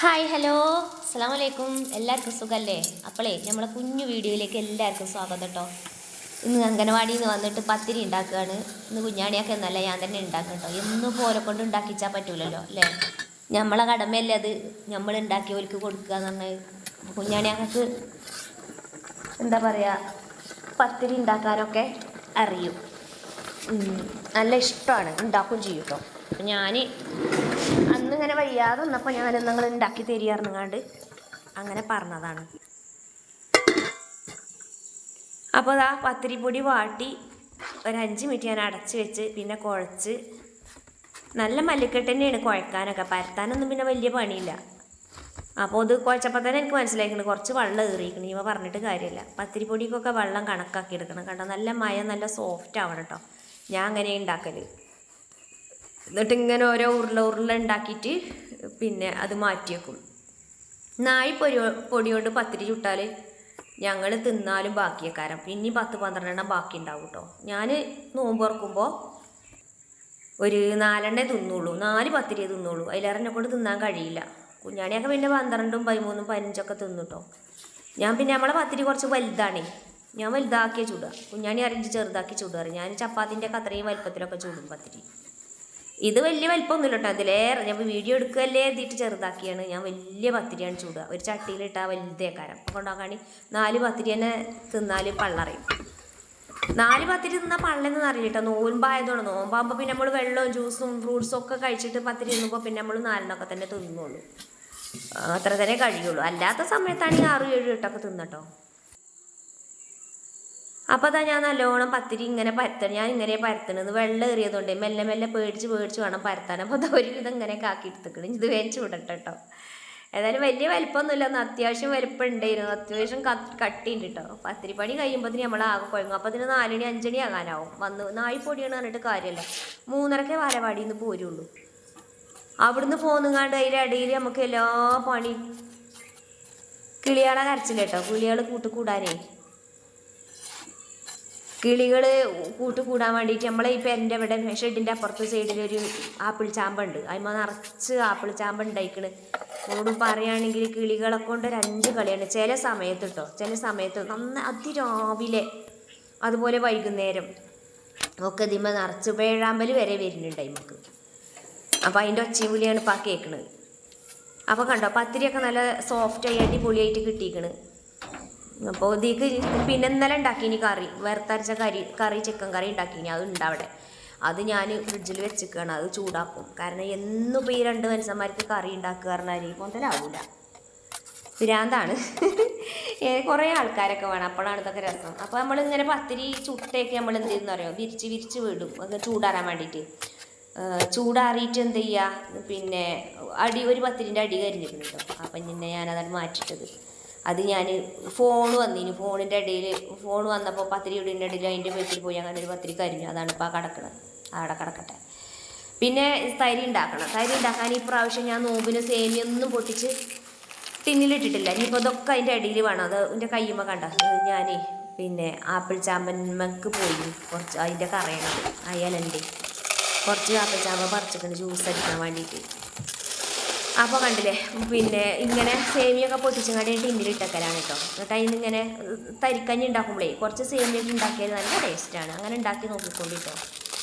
Hi hello അസ്സലാമു അലൈക്കും. എല്ലാവർക്കും സുഖമല്ലേ? അപ്പോളേ നമ്മളെ കുഞ്ഞു വീഡിയോയിലേക്ക് എല്ലാവർക്കും സ്വാഗതം കേട്ടോ. ഇന്ന് അംഗനവാടിയിൽ നിന്ന് വന്നിട്ട് പത്തിരി ഉണ്ടാക്കുകയാണ്. ഇന്ന് കുഞ്ഞാണിയൊക്കെ എന്നല്ല ഞാൻ തന്നെ ഉണ്ടാക്കും കേട്ടോ. എന്നും പോലെ കൊണ്ട് ഉണ്ടാക്കിച്ചാൽ പറ്റൂലല്ലോ അല്ലേ? നമ്മളെ കടമയല്ലേ അത് നമ്മൾ ഉണ്ടാക്കിയവർക്ക് കൊടുക്കുക എന്ന് പറഞ്ഞാൽ. കുഞ്ഞാണിയൊക്കെ എന്താ പറയുക, പത്തിരി ഉണ്ടാക്കാനൊക്കെ അറിയും, നല്ല ഇഷ്ടമാണ്, ഉണ്ടാക്കുകയും ചെയ്യും കേട്ടോ. അപ്പം ഞാൻ അന്നിങ്ങനെ വയ്യാതെ വന്നപ്പോൾ ഞാൻ നിങ്ങൾ ഉണ്ടാക്കി തരികയായിരുന്നങ്ങാണ്ട് അങ്ങനെ പറഞ്ഞതാണ്. അപ്പോൾ അതാ പത്തിരിപ്പൊടി വാട്ടി ഒരു 5 മിനിറ്റ് ഞാൻ അടച്ച് വെച്ച് പിന്നെ കുഴച്ച്. നല്ല മല്ലിക്കെട്ട് തന്നെയാണ് കുഴക്കാനൊക്കെ, പരത്താനൊന്നും പിന്നെ വലിയ പണിയില്ല. അപ്പോൾ ഇത് കുഴച്ചപ്പോൾ തന്നെ എനിക്ക് മനസ്സിലായിട്ടുണ്ട് കുറച്ച് വെള്ളം ഏറിയിരിക്കണം. ഇവ പറഞ്ഞിട്ട് കാര്യമില്ല. പത്തിരിപ്പൊടിക്കൊക്കെ വെള്ളം കണക്കാക്കി എടുക്കണം കണ്ടോ. നല്ല നല്ല സോഫ്റ്റ് ആവണം കേട്ടോ. ഞാൻ അങ്ങനെ ഉണ്ടാക്കൽ. എന്നിട്ട് ഇങ്ങനെ ഓരോ ഉരുള ഉണ്ടാക്കിയിട്ട് പിന്നെ അത് മാറ്റി വെക്കും. നായി പൊടി കൊണ്ട് പത്തിരി ചുട്ടാൽ ഞങ്ങൾ തിന്നാലും ബാക്കിയേക്കാരം, പിന്നെ 10-12 ബാക്കി ഉണ്ടാവും കേട്ടോ. ഞാൻ നോമ്പ് തുറക്കുമ്പോൾ ഒരു 4 തിന്നുള്ളൂ, 4 പത്തിരിയെ തിന്നുള്ളൂ. അതിലേറെ കൊണ്ട് തിന്നാൻ കഴിയില്ല. കുഞ്ഞാണിയൊക്കെ പിന്നെ 12, 13, 15 തിന്നു കേട്ടോ. ഞാൻ പിന്നെ നമ്മളെ പത്തിരി കുറച്ച് വലുതാണേ, ഞാൻ വലുതാക്കിയേ ചൂടുക. കുഞ്ഞാണി അറിഞ്ഞ് ചെറുതാക്കി ചൂടാറ്. ഞാൻ ചപ്പാത്തിൻ്റെ ഒക്കെ അത്രയും വലുപ്പത്തിലൊക്കെ ചൂടും പത്തിരി. ഇത് വലിയ വലിപ്പമൊന്നുമില്ല കേട്ടോ. അതിലേറെ ഞാൻ വീഡിയോ എടുക്കുകയല്ലേ എഴുതിയിട്ട് ചെറുതാക്കിയാണ്. ഞാൻ വലിയ പത്തിരിയാണ് ചൂടുക. ഒരു ചട്ടിയിലിട്ടാൽ വലുതേക്കാരം. അപ്പോൾ കൊണ്ടാക്കാണി 4 പത്തിരി തന്നെ തിന്നാൽ പള്ളറിയും. 4 പത്തിരി തിന്നാൽ പള്ളെന്ന് അറിയില്ല കേട്ടോ. നോമ്പായതുകൊണ്ട്, നോമ്പാകുമ്പോൾ പിന്നെ നമ്മൾ വെള്ളവും ജ്യൂസും ഫ്രൂട്ട്സും ഒക്കെ കഴിച്ചിട്ട് പത്തിരി തിന്നുമ്പോൾ പിന്നെ നമ്മൾ 4 തന്നെ തിന്നുള്ളൂ. അത്ര തന്നെ കഴിയുള്ളൂ. അല്ലാത്ത സമയത്താണെങ്കിൽ 6, 7, 8 തിന്നട്ടോ. അപ്പോൾ അതാ ഞാൻ നല്ലോണം പത്തിരി ഇങ്ങനെ പരത്തണം. ഞാൻ ഇങ്ങനെ പരത്തണത് വെള്ളം ഏറിയതുകൊണ്ട് മെല്ലെ പേടിച്ച് വേണം പരത്താൻ. അപ്പോൾ അത് ഒരുവിധം ഇങ്ങനെയൊക്കെ ആക്കി എടുത്തിക്കണം. ഇത് വേഗം ചൂടട്ടെ കേട്ടോ. ഏതായാലും വലിയ വലിപ്പമൊന്നുമില്ല, അത്യാവശ്യം വലിപ്പം ഉണ്ടായിരുന്നു, അത്യാവശ്യം കട്ടിയുണ്ട് കേട്ടോ. പത്തിരി പണി കഴിയുമ്പോഴത്തേന് നമ്മൾ ആകെ കുഴങ്ങും. അപ്പോൾ അതിന് 4 മണി 5 മണി ആകാനാവും. നായിപ്പൊടിയാണ് പറഞ്ഞിട്ട് കാര്യമല്ല. 3:30 വാലവാടിയിൽ നിന്ന് പോരുള്ളൂ. അവിടുന്ന് പോന്നുകാണ്ട് അതിൻ്റെ ഇടയിൽ നമുക്ക് എല്ലാ പണി. കിളികളെ കരച്ചില്ല കേട്ടോ. കിളികൾ കൂടാനേ, കിളികൾ കൂടാൻ വേണ്ടിയിട്ട് നമ്മളെ ഈ പെരൻ്റെ ഇവിടെ ഷെഡിൻ്റെ അപ്പുറത്ത് സൈഡിലൊരു ആപ്പിൾ ചാമ്പുണ്ട്. അതിന്മേൽ നിറച്ച് ആപ്പിൾ ചാമ്പ് ഉണ്ടായിക്കണ്. ഓടും പറയുകയാണെങ്കിൽ കിളികളെ കൊണ്ട് ഒരു 5 കളിയാണ് ചില സമയത്ത് കേട്ടോ. ചില സമയത്ത് അതിരാവിലെ അതുപോലെ വൈകുന്നേരം ഒക്കെ ഇതിന്മേൽ നിറച്ച് വേഴാമ്പൽ വരെ വരുന്നുണ്ട് നമുക്ക്. അപ്പോൾ അതിൻ്റെ ഒച്ചയും വിളിയാണ് ഇപ്പോൾ ആ കേൾക്കണത്. അപ്പോൾ കണ്ടോ പത്തിരിയൊക്കെ നല്ല സോഫ്റ്റായി അടിപൊളിയായിട്ട് കിട്ടിയിരിക്കണ്. അപ്പോൾ ഇതിക്ക് പിന്നെ ഇന്നലെ ഉണ്ടാക്കിനി കറി, വറുത്തരച്ച കറി ചിക്കൻ കറി ഉണ്ടാക്കിനി. അത് അവിടെ. അത് ഞാൻ ഫ്രിഡ്ജിൽ വെച്ചിരിക്കുകയാണ്. അത് ചൂടാക്കും. കാരണം എന്നും ഇപ്പോൾ ഈ 2 മനുഷ്യന്മാർക്ക് കറി ഉണ്ടാക്കുക പറഞ്ഞാൽ മുതലാവില്ല. ഭ്രാന്താണ്. കുറേ ആൾക്കാരൊക്കെ വേണം, അപ്പോഴാണ് ഇതൊക്കെ രസം. അപ്പോൾ നമ്മളിങ്ങനെ പത്തിരി ചുട്ടേക്ക് നമ്മൾ എന്ത് ചെയ്യുന്ന അറിയാം, വിരിച്ച് വിടും അത് ചൂടാറാൻ വേണ്ടിയിട്ട്. ചൂടാറിയിട്ട് എന്ത് ചെയ്യുക, പിന്നെ ഒരു പത്തിരിൻ്റെ അടി കരിഞ്ഞിരുന്നു കേട്ടോ. അപ്പം പിന്നെ ഞാനതാണ് മാറ്റിയിട്ടത്. അത് ഞാൻ ഫോൺ വന്നിന്, ഫോണിൻ്റെ ഇടയിൽ ഫോൺ വന്നപ്പോൾ പത്തിരി ഇടിൻ്റെ ഇടയിൽ അതിൻ്റെ വീട്ടിൽ പോയി അങ്ങനെ ഒരു പത്തിരി കരിഞ്ഞു. അതാണ് ഇപ്പോൾ കിടക്കുന്നത്. അവിടെ കിടക്കട്ടെ. പിന്നെ തരി ഉണ്ടാക്കണം. തരി ഉണ്ടാക്കാൻ ഈ പ്രാവശ്യം ഞാൻ നോമ്പിന് സേമിയൊന്നും പൊട്ടിച്ച് ടിന്നിലിട്ടിട്ടില്ല. ഇനിയിപ്പോൾ ഇതൊക്കെ അതിൻ്റെ ഇടയിൽ വേണം. അത് എൻ്റെ കയ്യുമ്പോൾ കണ്ട ഞാൻ പിന്നെ ആപ്പിൾ ചാമ്പന്മക്ക് പോയി കുറച്ച് അതിൻ്റെ കറയണം അയലുണ്ട്. കുറച്ച് ആപ്പിൾ ചാമ്പ പറിച്ചിട്ടുണ്ട് ജ്യൂസ് അടിക്കാൻ വേണ്ടിയിട്ട്. അപ്പോൾ കണ്ടില്ലേ, പിന്നെ ഇങ്ങനെ സേമിയൊക്കെ പൊട്ടിച്ചങ്ങാടി ടിന്നിലിട്ടക്കലാണ് കേട്ടോ. എന്നിട്ട് അതിന് ഇങ്ങനെ തരിക്കഞ്ഞി ഉണ്ടാക്കുമ്പോഴേ കുറച്ച് സേമിയൊക്കെ ഉണ്ടാക്കിയത് നല്ല ടേസ്റ്റാണ്. അങ്ങനെ ഉണ്ടാക്കി നോക്കിക്കൊണ്ടിട്ടോ.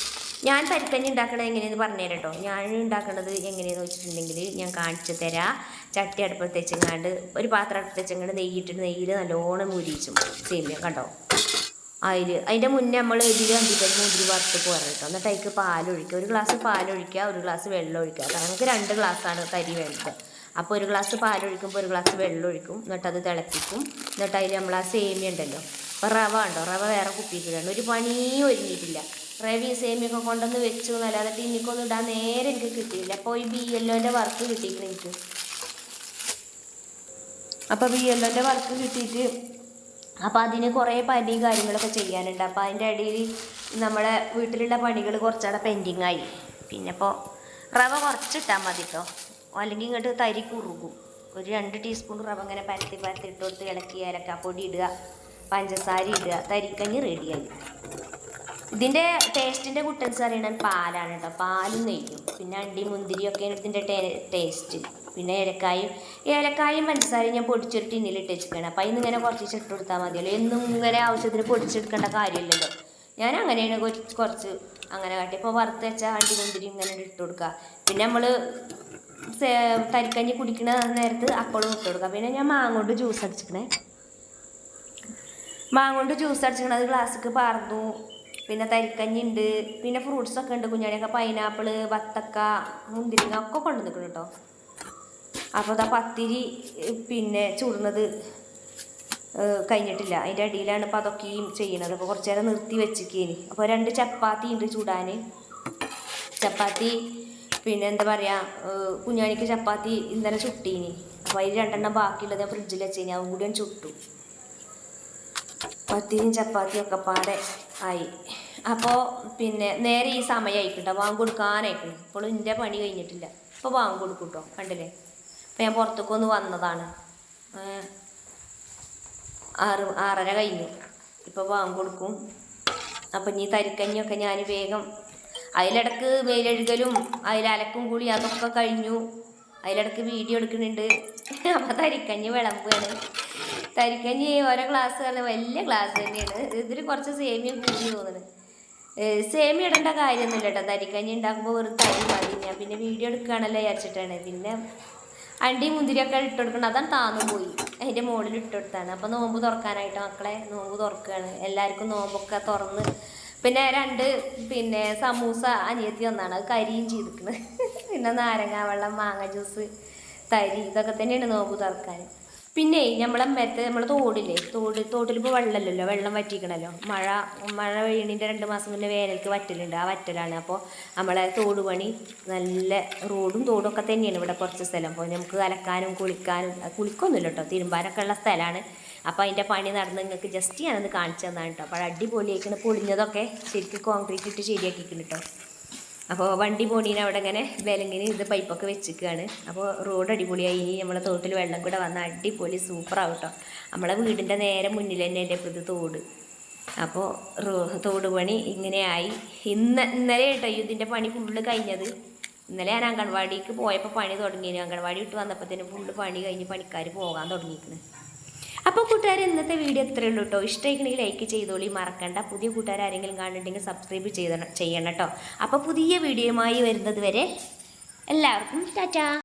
ഞാൻ തരിക്കഞ്ഞി ഉണ്ടാക്കണത് എങ്ങനെയെന്ന് പറഞ്ഞുതരാം കേട്ടോ. ഞാൻ ഉണ്ടാക്കണത് എങ്ങനെയെന്ന് വെച്ചിട്ടുണ്ടെങ്കിൽ ഞാൻ കാണിച്ചു തരാം. ചട്ടി അടുപ്പത്ത് വെച്ചങ്ങാണ്ട് ഒരു പാത്രം അടുപ്പത്ത് വെച്ചങ്ങാണ്ട് നെയ്യിട്ടിട്ട് നെയ്യിൽ നല്ലോണം മുരിച്ചും സേമിയ കണ്ടോ. അതിൻ്റെ മുന്നേ നമ്മൾ ഇതിൽ അന്തിക്കഞ്ഞി മുതിരി വറുത്ത് പോരാ കേട്ടോ. എന്നിട്ട് അതിലേക്ക് പാലൊഴിക്കുക. 1 ഗ്ലാസ് പാലൊഴിക്കുക, 1 ഗ്ലാസ് വെള്ളം ഒഴിക്കുക. നമുക്ക് 2 ഗ്ലാസ്സാണ് തരി വേണ്ടത്. അപ്പോൾ 1 ഗ്ലാസ് പാലൊഴിക്കുമ്പോൾ 1 ഗ്ലാസ് വെള്ളം ഒഴിക്കും. എന്നിട്ട് അത് തിളപ്പിക്കും. എന്നിട്ട് അതിൽ നമ്മൾ ആ സേമിയ ഉണ്ടല്ലോ, അപ്പോൾ റവ ഉണ്ടോ, റവ വേറെ കുപ്പിയിട്ടില്ല. ഒരു പണിയും ഒരുങ്ങിയിട്ടില്ല. റവി സേമിയൊക്കെ കൊണ്ടുവന്ന് വെച്ചു എന്നല്ലാതെ ടിന്നിക്കൊന്നും ഇടാൻ നേരെ എനിക്ക് കിട്ടിയില്ല. അപ്പോൾ ഈ BLOൻ്റെ വർക്ക് കിട്ടിയിരിക്കണം എനിക്ക്. അപ്പോൾ BLOൻ്റെ വർക്ക് കിട്ടിയിട്ട് അപ്പോൾ അതിന് കുറേ പണിയും കാര്യങ്ങളൊക്കെ ചെയ്യാനുണ്ട്. അപ്പോൾ അതിൻ്റെ ഇടയിൽ നമ്മളെ വീട്ടിലുള്ള പണികൾ കുറച്ചുകൂടെ പെൻഡിങ്ങായി. പിന്നെ ഇപ്പോൾ റവ കുറച്ചിട്ടാൽ മതി കേട്ടോ, അല്ലെങ്കിൽ ഇങ്ങോട്ട് തരി കുറുകും. ഒരു 2 ടീസ്പൂൺ റവ ഇങ്ങനെ പരത്തി ഇട്ട് കൊടുത്ത് ഇളക്കി ഏലക്കാപ്പൊടി ഇടുക, പഞ്ചസാര ഇടുക, തരിക്കഞ്ഞി റെഡിയായി. ഇതിൻ്റെ ടേസ്റ്റിൻ്റെ കുട്ടൻസ് അറിയണം പാലാണ് കേട്ടോ. പാലും നെയ്യും പിന്നെ അണ്ടി മുന്തിരിയൊക്കെയാണ് ഇതിൻ്റെ ടേസ്റ്റ്. പിന്നെ ഏലക്കായും പഞ്ചസാരയും ഞാൻ പൊടിച്ചൊരു ടിന്നിലിട്ട് വെച്ചിരിക്കണം. അപ്പം അതിന് ഇങ്ങനെ കുറച്ച് ഇട്ട് കൊടുത്താൽ മതിയല്ലോ. എന്നും ഇങ്ങനെ ആവശ്യത്തിന് പൊടിച്ചെടുക്കേണ്ട കാര്യമില്ലല്ലോ. ഞാൻ അങ്ങനെയാണ് കുറച്ച് അങ്ങനെ കാട്ടി. ഇപ്പോൾ വറുത്ത് വെച്ചാൽ അണ്ടിമുന്തിരി ഇങ്ങനെ ഇട്ട് കൊടുക്കുക. പിന്നെ നമ്മൾ തരിക്കഞ്ഞി കുടിക്കുന്ന നേരത്ത് അപ്പോഴും ഇട്ട് കൊടുക്കുക. പിന്നെ ഞാൻ മാങ്ങ ജ്യൂസ് അടിച്ചിരിക്കണേ. മാങ്ങ ജ്യൂസ് അടിച്ചിരിക്കണത് ഗ്ലാസ്സിക്ക് പാർന്നു. പിന്നെ തരിക്കഞ്ഞി ഉണ്ട്. പിന്നെ ഫ്രൂട്ട്സൊക്കെ ഉണ്ട് കുഞ്ഞാണിയൊക്കെ. പൈനാപ്പിൾ, വത്തക്ക, മുന്തിരിങ്ങ ഒക്കെ കൊണ്ടു നിൽക്കണം കേട്ടോ. അപ്പോൾ അതാ പത്തിരി പിന്നെ ചൂടുന്നത് കഴിഞ്ഞിട്ടില്ല. അതിൻ്റെ അടിയിലാണ് ഇപ്പോൾ അതൊക്കെയും ചെയ്യണത്. അപ്പോൾ കുറച്ച് നേരം നിർത്തി വെച്ചിരിക്കേനി. അപ്പോൾ 2 ചപ്പാത്തി ഉണ്ട് ചൂടാൻ. ചപ്പാത്തി പിന്നെ എന്താ പറയുക, കുഞ്ഞാണിക്ക് ചപ്പാത്തി ഇന്നലെ ചുട്ടീനി. അപ്പോൾ അതിൽ 2 എണ്ണം ബാക്കിയുള്ളത് ഞാൻ ഫ്രിഡ്ജിൽ വെച്ചേനി. അതും കൂടി ഞാൻ ചുട്ടു. പത്തിരിയും ചപ്പാത്തിയും ഒക്കെ പാടെ ആയി. അപ്പോൾ പിന്നെ നേരെ ഈ സമയമായിക്കിട്ടോ, വാങ്ങ് കൊടുക്കാനായിട്ടുണ്ട്. ഇപ്പോഴും എൻ്റെ പണി കഴിഞ്ഞിട്ടില്ല. ഇപ്പോൾ വാങ്ങ് കൊടുക്കും കേട്ടോ, കണ്ടില്ലേ. അപ്പോൾ ഞാൻ പുറത്തേക്കൊന്ന് വന്നതാണ്. 6:30 കഴിഞ്ഞു. ഇപ്പോൾ വാങ്ങ് കൊടുക്കും. അപ്പം ഇനി തരിക്കഞ്ഞൊക്കെ ഞാൻ വേഗം അതിലിടക്ക് വെയിലെഴുകലും അതിലലക്കും കൂടി അതൊക്കെ കഴിഞ്ഞു. അതിലിടക്ക് വീഡിയോ എടുക്കുന്നുണ്ട്. അപ്പോൾ തരിക്കഞ്ഞ് വിളമ്പുകയാണ്. തരിക്കഞ്ഞി ഓരോ ഗ്ലാസ് പറഞ്ഞാൽ വലിയ ഗ്ലാസ് തന്നെയാണ്. ഇതിൽ കുറച്ച് സേമിയ കൂടി തോന്നുന്നത്. സേമിയ ഇടേണ്ട കാര്യമൊന്നുമില്ല കേട്ടോ. തരിക്കഞ്ഞി ഉണ്ടാക്കുമ്പോൾ ഒരു തരി മതി. ഞാൻ പിന്നെ വീഡിയോ എടുക്കുകയാണല്ലോ വിചാരിച്ചിട്ടാണ്. പിന്നെ അണ്ടി മുന്തിരിയൊക്കെ ഇട്ട് കൊടുക്കണം. അതാണ് താന്നു പോയി. അതിൻ്റെ മുകളിൽ ഇട്ട് കൊടുത്താണ്. അപ്പോൾ നോമ്പ് തുറക്കാനായിട്ട് മക്കളെ നോമ്പ് തുറക്കുകയാണ്. എല്ലാവർക്കും നോമ്പൊക്കെ തുറന്ന് പിന്നെ 2 പിന്നെ സമൂസ അനിയത്തി വന്നാണ്. അത് കരിയും ചെയ്തിരിക്കുന്നത്. പിന്നെ നാരങ്ങ വെള്ളം, മാങ്ങ ജ്യൂസ്, തരി ഇതൊക്കെ തന്നെയാണ് നോമ്പ് തുറക്കാൻ. പിന്നെ നമ്മൾ തോടില്ലേ, തോട്ടിലിപ്പോൾ വെള്ളമില്ലല്ലോ, വെള്ളം വറ്റിക്കണല്ലോ. മഴ പെയ്യണതിൻ്റെ 2 മാസം മുന്നേ വേനൽക്ക് വറ്റലുണ്ട്. ആ വറ്റലാണ്. അപ്പോൾ നമ്മളെ തോട് പണി നല്ല റോഡും തോടും ഒക്കെ തന്നെയാണ് ഇവിടെ കുറച്ച് സ്ഥലം. അപ്പോൾ നമുക്ക് അലക്കാനും കുളിക്കൊന്നുമില്ല കേട്ടോ, തിരുമ്പാനൊക്കെ ഉള്ള സ്ഥലമാണ്. അപ്പോൾ അതിൻ്റെ പണി നടന്ന് നിങ്ങൾക്ക് ജസ്റ്റ് ഞാനൊന്ന് കാണിച്ചു തന്നാണ് കേട്ടോ. അപ്പോൾ അടിപൊളിയായിക്കണ്. പൊളിഞ്ഞതൊക്കെ ശരിക്കും കോൺക്രീറ്റ് ഇട്ട് ശരിയാക്കിക്കണം കേട്ടോ. അപ്പോൾ വണ്ടി പോണീന് അവിടെ ഇങ്ങനെ വിലങ്ങിന് ഇത് പൈപ്പൊക്കെ വെച്ചിരിക്കുകയാണ്. അപ്പോൾ റോഡ് അടിപൊളിയായി. ഇനി നമ്മളെ തോട്ടിൽ വെള്ളം കൂടെ വന്നാൽ അടിപൊളി സൂപ്പറാവും കേട്ടോ. നമ്മളെ വീടിൻ്റെ നേരെ മുന്നിൽ തന്നെ എൻ്റെ ഇപ്പോൾ ഇത് തോട്. അപ്പോൾ തോട് പണി ഇങ്ങനെയായി. ഇന്നലെ കേട്ടോ ഇതിൻ്റെ പണി ഫുള്ള് കഴിഞ്ഞത്. ഇന്നലെ ഞാൻ അംഗൻവാടിക്ക് പോയപ്പോൾ പണി തുടങ്ങിയിരുന്നു. അംഗൻവാടി വിട്ട് വന്നപ്പോഴത്തേനും ഫുള്ള് പണി കഴിഞ്ഞ് പണിക്കാർ പോകാൻ തുടങ്ങിയിരിക്കുന്നത്. അപ്പോൾ കൂട്ടുകാർ ഇന്നത്തെ വീഡിയോ ഇത്രയേ ഉള്ളൂ കേട്ടോ. ഇഷ്ടമായിക്കണമെങ്കിൽ ലൈക്ക് ചെയ്തോളി, മറക്കണ്ട. പുതിയ കൂട്ടുകാർ ആരെങ്കിലും കാണുന്നുണ്ടെങ്കിൽ സബ്സ്ക്രൈബ് ചെയ്യണം കേട്ടോ. അപ്പോൾ പുതിയ വീഡിയോയുമായി വരുന്നത് വരെ എല്ലാവർക്കും ടാറ്റാ.